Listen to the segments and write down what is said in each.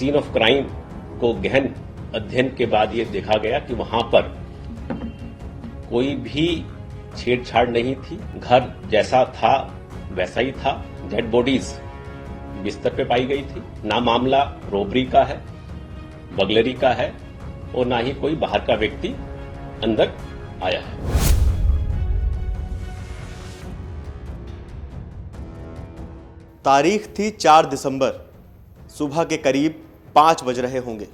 Scene of crime को गहन अध्ययन के बाद ये देखा गया कि वहां पर कोई भी छेड़छाड़ नहीं थी। घर जैसा था वैसा ही था। डेड बॉडीज बिस्तर पे पाई गई थी। ना मामला रोबरी का है, बगलरी का है और ना ही कोई बाहर का व्यक्ति अंदर आया है। तारीख थी 4 दिसंबर। सुबह के करीब 5 बज रहे होंगे।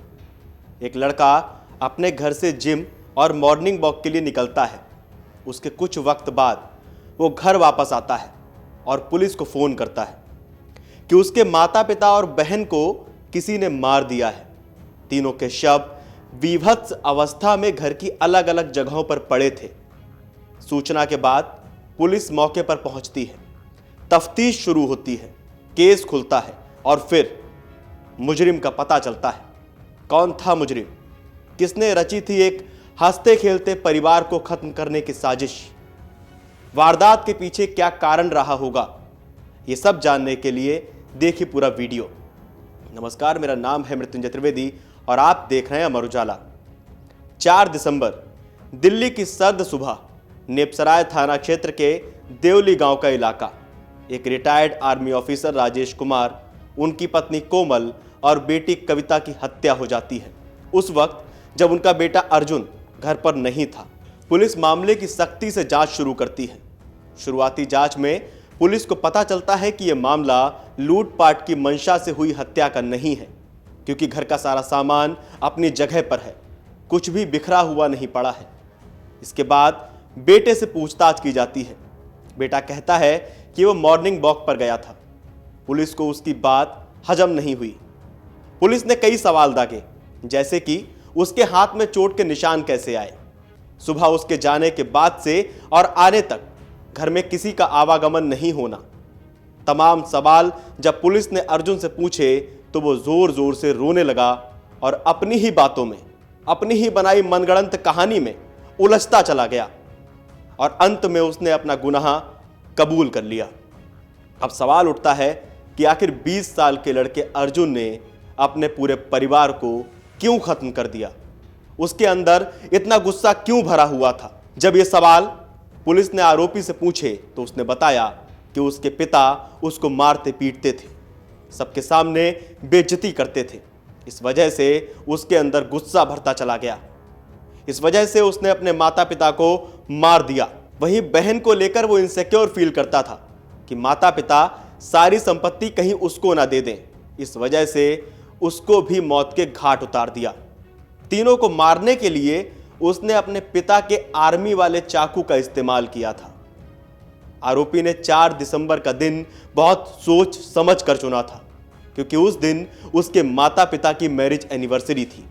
एक लड़का अपने घर से जिम और मॉर्निंग वॉक के लिए निकलता है। उसके कुछ वक्त बाद वो घर वापस आता है और पुलिस को फ़ोन करता है कि उसके माता पिता और बहन को किसी ने मार दिया है। तीनों के शव विभत्स अवस्था में घर की अलग अलग जगहों पर पड़े थे। सूचना के बाद पुलिस मौके पर पहुंचती है। तफ्तीश शुरू होती है, केस खुलता है और फिर मुजरिम का पता चलता है। कौन था मुजरिम? किसने रची थी एक हंसते खेलते परिवार को खत्म करने की साजिश? वारदात के पीछे क्या कारण रहा होगा? ये सब जानने के लिए देखिए पूरा वीडियो। नमस्कार, मेरा नाम है मृत्युंजय त्रिवेदी और आप देख रहे हैं अमर उजाला। 4 दिसंबर दिल्ली की सर्द सुबह, नेपसराय थाना क्षेत्र के देवली गांव का इलाका। एक retired army officer Rajesh Kumar, उनकी पत्नी कोमल और बेटी कविता की हत्या हो जाती है। उस वक्त जब उनका बेटा अर्जुन घर पर नहीं था। पुलिस मामले की सख्ती से जांच शुरू करती है। शुरुआती जांच में पुलिस को पता चलता है कि यह मामला लूटपाट की मंशा से हुई हत्या का नहीं है, क्योंकि घर का सारा सामान अपनी जगह पर है, कुछ भी बिखरा हुआ नहीं पड़ा है। इसके बाद बेटे से पूछताछ की जाती है। बेटा कहता है कि वो मॉर्निंग वॉक पर गया था। पुलिस को उसकी बात हजम नहीं हुई। पुलिस ने कई सवाल दागे, जैसे कि उसके हाथ में चोट के निशान कैसे आए, सुबह उसके जाने के बाद से और आने तक घर में किसी का आवागमन नहीं होना। तमाम सवाल जब पुलिस ने अर्जुन से पूछे तो वो जोर जोर से रोने लगा और अपनी ही बातों में, अपनी ही बनाई मनगढ़ंत कहानी में उलझता चला गया और अंत में उसने अपना गुनाह कबूल कर लिया। अब सवाल उठता है कि आखिर 20 साल के लड़के अर्जुन ने अपने पूरे परिवार को क्यों खत्म कर दिया? उसके अंदर इतना गुस्सा क्यों भरा हुआ था? जब ये सवाल पुलिस ने आरोपी से पूछे तो उसने बताया कि उसके पिता उसको मारते पीटते थे, सबके सामने बेइज्जती करते थे। इस वजह से उसके अंदर गुस्सा भरता चला गया। इस वजह से उसने अपने माता पिता को मार दिया। वहीं बहन को लेकर वो इनसिक्योर फील करता था कि माता पिता सारी संपत्ति कहीं उसको ना दे दें। इस वजह से उसको भी मौत के घाट उतार दिया। तीनों को मारने के लिए उसने अपने पिता के आर्मी वाले चाकू का इस्तेमाल किया था। आरोपी ने 4 दिसंबर का दिन बहुत सोच समझ कर चुना था, क्योंकि उस दिन उसके माता पिता की मैरिज एनिवर्सरी थी।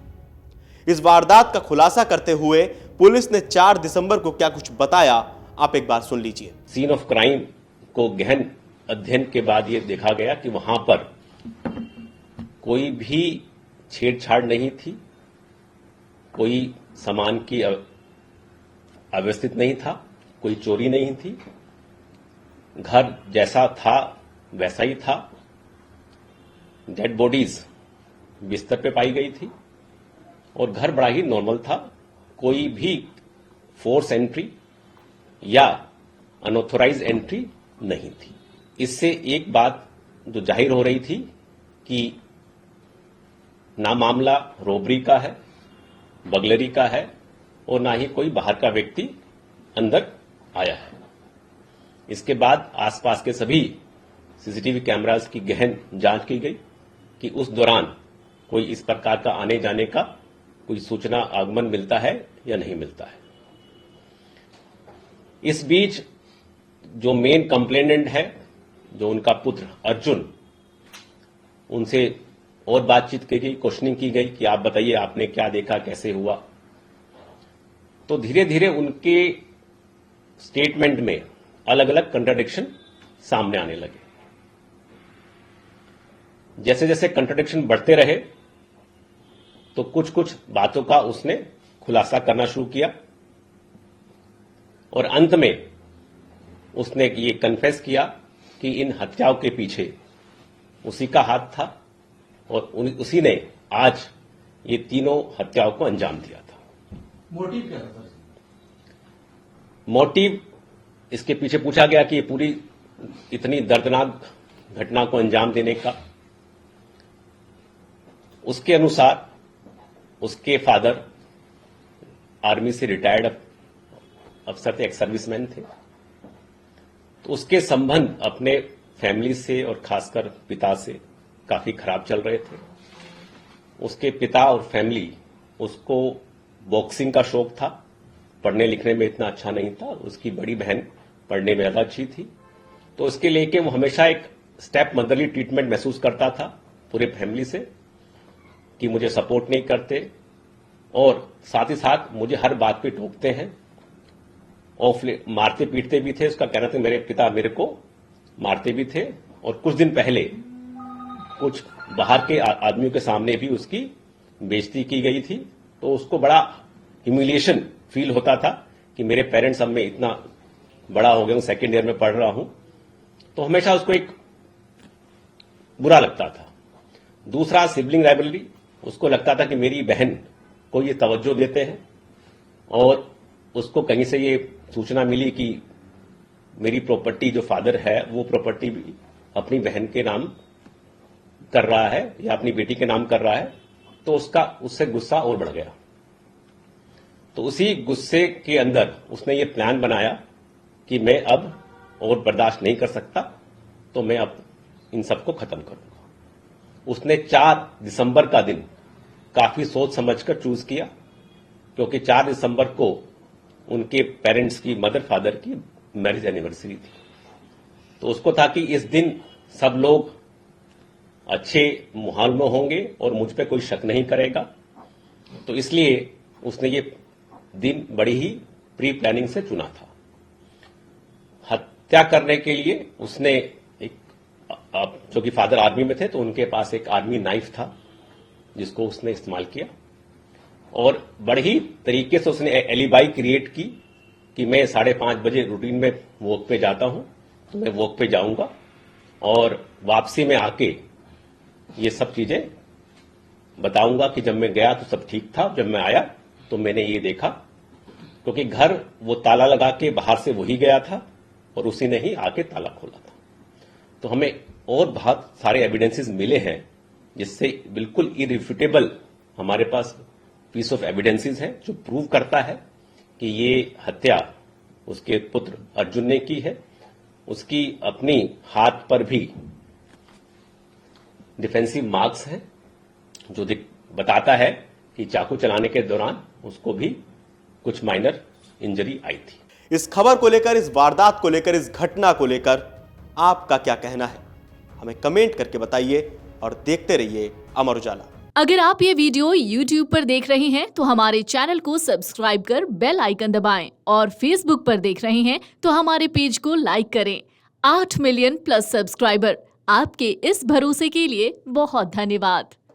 इस वारदात का खुलासा करते हुए पुलिस ने 4 दिसंबर को क्या कुछ बताया, आप एक बार सुन लीजिए। सीन ऑफ क्राइम को गहन अध्ययन के बाद ये देखा गया कि वहां पर कोई भी छेड़छाड़ नहीं थी, कोई सामान की अव्यवस्थित नहीं था, कोई चोरी नहीं थी। घर जैसा था वैसा ही था। डेड बॉडीज बिस्तर पे पाई गई थी और घर बड़ा ही नॉर्मल था। कोई भी फोर्स एंट्री या अनऑथोराइज एंट्री नहीं थी। इससे एक बात जो जाहिर हो रही थी कि ना मामला रोबरी का है, बगलरी का है और ना ही कोई बाहर का व्यक्ति अंदर आया है। इसके बाद आसपास के सभी सीसीटीवी कैमरास की गहन जांच की गई कि उस दौरान कोई इस प्रकार का आने जाने का कोई सूचना आगमन मिलता है या नहीं मिलता है। इस बीच जो मेन कंप्लेनेंट है, जो उनका पुत्र अर्जुन, उनसे और बातचीत की गई, क्वेश्चनिंग की गई कि आप बताइए आपने क्या देखा, कैसे हुआ। तो धीरे धीरे उनके स्टेटमेंट में अलग अलग कंट्राडिक्शन सामने आने लगे। जैसे जैसे कंट्राडिक्शन बढ़ते रहे तो कुछ कुछ बातों का उसने खुलासा करना शुरू किया और अंत में उसने ये कन्फेस किया कि इन हत्याओं के पीछे उसी का हाथ था और उसी ने आज ये तीनों हत्याओं को अंजाम दिया था। मोटिव क्या था सर? मोटिव इसके पीछे पूछा गया कि ये पूरी इतनी दर्दनाक घटना को अंजाम देने का, उसके अनुसार उसके फादर आर्मी से रिटायर्ड अफसर थे, एक सर्विसमैन थे, तो उसके संबंध अपने फैमिली से और खासकर पिता से काफी खराब चल रहे थे। उसके पिता और फैमिली, उसको बॉक्सिंग का शौक था, पढ़ने लिखने में इतना अच्छा नहीं था, उसकी बड़ी बहन पढ़ने में ज्यादा अच्छी थी, तो उसके लेके वो हमेशा एक स्टेप मदरली ट्रीटमेंट महसूस करता था पूरे फैमिली से कि मुझे सपोर्ट नहीं करते और साथ ही साथ मुझे हर बात पे टोकते हैं और मारते पीटते भी थे। उसका कहना था मेरे पिता मेरे को मारते भी थे और कुछ दिन पहले कुछ बाहर के आदमियों के सामने भी उसकी बेइज्जती की गई थी, तो उसको बड़ा ह्यूमिलिएशन फील होता था कि मेरे पेरेंट्स अब मैं इतना बड़ा हो गया हूं, सेकेंड ईयर में पढ़ रहा हूं, तो हमेशा उसको एक बुरा लगता था। दूसरा सिबलिंग राइवलरी, उसको लगता था कि मेरी बहन को ये तवज्जो देते हैं और उसको कहीं से ये सूचना मिली कि मेरी प्रॉपर्टी जो फादर है वो प्रॉपर्टी भी अपनी बहन के नाम कर रहा है या अपनी बेटी के नाम कर रहा है, तो उससे गुस्सा और बढ़ गया। तो उसी गुस्से के अंदर उसने ये प्लान बनाया कि मैं अब और बर्दाश्त नहीं कर सकता, तो मैं अब इन सबको खत्म करूंगा। उसने 4 दिसंबर का दिन काफी सोच समझकर चूज किया, क्योंकि 4 दिसंबर को उनके पेरेंट्स की, मदर फादर की मैरिज एनिवर्सरी थी। तो उसको था कि इस दिन सब लोग अच्छे माहौल में होंगे और मुझ पे कोई शक नहीं करेगा, तो इसलिए उसने ये दिन बड़ी ही प्री प्लानिंग से चुना था। हत्या करने के लिए उसने एक, जो कि फादर आर्मी में थे तो उनके पास एक आर्मी नाइफ था जिसको उसने इस्तेमाल किया और बड़े ही तरीके से उसने एलिबाई क्रिएट की कि मैं 5:30 बजे रूटीन में वॉक पे जाता हूं, तो मैं वॉक पे जाऊंगा और वापसी में आके ये सब चीजें बताऊंगा कि जब मैं गया तो सब ठीक था, जब मैं आया तो मैंने ये देखा, क्योंकि घर वो ताला लगा के बाहर से वही गया था और उसी ने ही आके ताला खोला था। तो हमें और बहुत सारे एविडेंसेस मिले हैं जिससे बिल्कुल इरिफ्यूटेबल हमारे पास पीस ऑफ एविडेंसेस है जो प्रूव करता है कि ये हत्या उसके पुत्र अर्जुन ने की है। उसकी अपनी हाथ पर भी डिफेंसिव मार्क्स हैं जो बताता है कि चाकू चलाने के दौरान उसको भी कुछ माइनर इंजरी आई थी। इस खबर को लेकर, इस वारदात को लेकर, इस घटना को लेकर आपका क्या कहना है, हमें कमेंट करके बताइए और देखते रहिए अमर उजाला। अगर आप ये वीडियो YouTube पर देख रहे हैं तो हमारे चैनल को सब्सक्राइब कर बेल आइकन दबाएं और Facebook पर देख रहे हैं तो हमारे पेज को लाइक करें। 8 मिलियन प्लस सब्सक्राइबर, आपके इस भरोसे के लिए बहुत धन्यवाद।